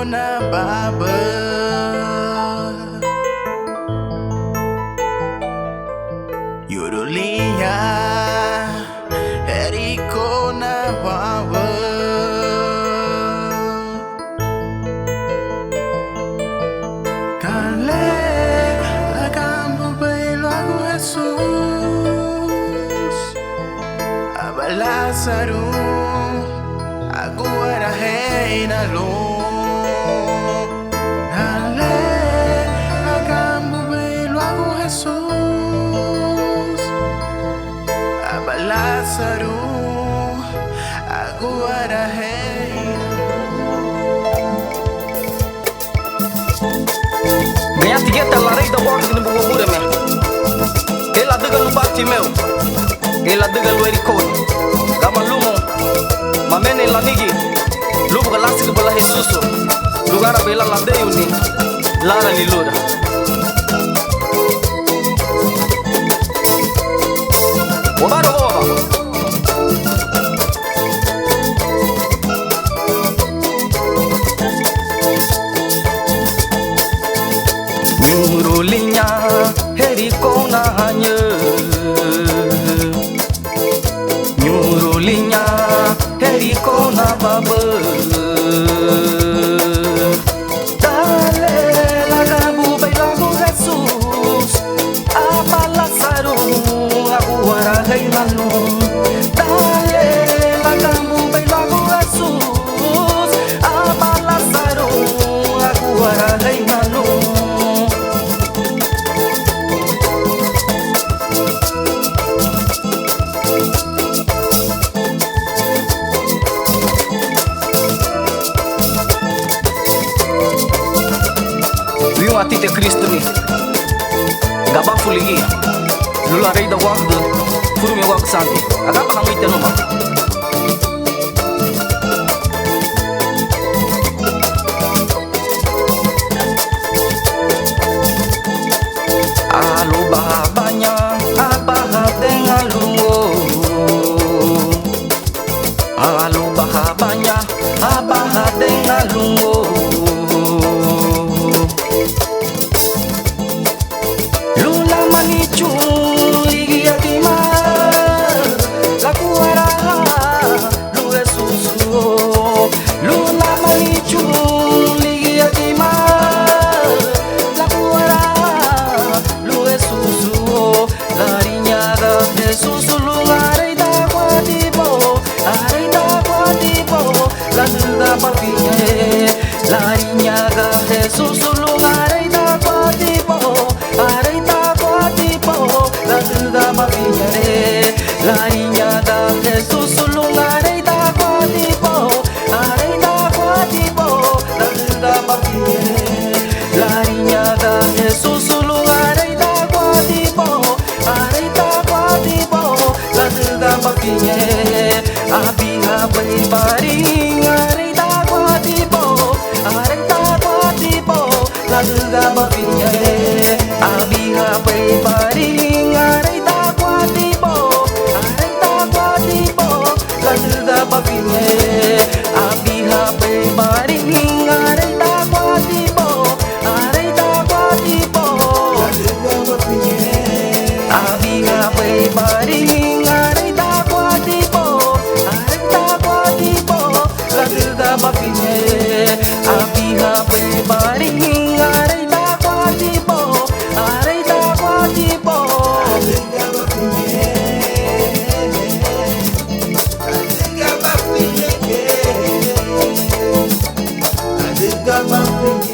na baba Yurulinya Eriko na baba Kale Agambo bailo agu Jesus Abalazaru Aku era reina lo Dale Agambo bailo agu Jesus Abalazaru Aku era reina Ganha tigueta la rei da borda que não vou mudar meu. Ela diga no bate meu. Ela diga no ericone. Gama lumo. Mamene la nigi. Lubu galasi que bala Jesus. Lugar a bela la deu ni. Lara lilura. Obaro oba. Nyurulinya herikona hanya Nyurulinya herikona baba Dale lagabu bailago Jesus Abalazaru aguara heilano Dale lagabu bailago Jesus Abalazaru aguara heilano Viu a tite Cristo ni Gaba fuligi Lula rei da wagdu Furu mi wag santi Agaba kang ite numa Alu bahabanya Abaha dengan lungo Alu bahabanya Abaha dengan lungo Manichu ligi atima la cuara lu Jesusu luna manichu ligi atima la cuara lu Jesusu la riñada Jesús lugar da guadibo la duda papiña la riñada Jesús lugar da guadibo la niña da Jesús lugar da guadipo la duda papie la niña da Jesús lugar da guadipo la duda papie abiha bai paring da guadipo la duda papie abiha bai paring papine abiha pe baring areta kwatipo abiha pe baring areta kwatipo la duda papine abiha pe baring areta kwatipo Got my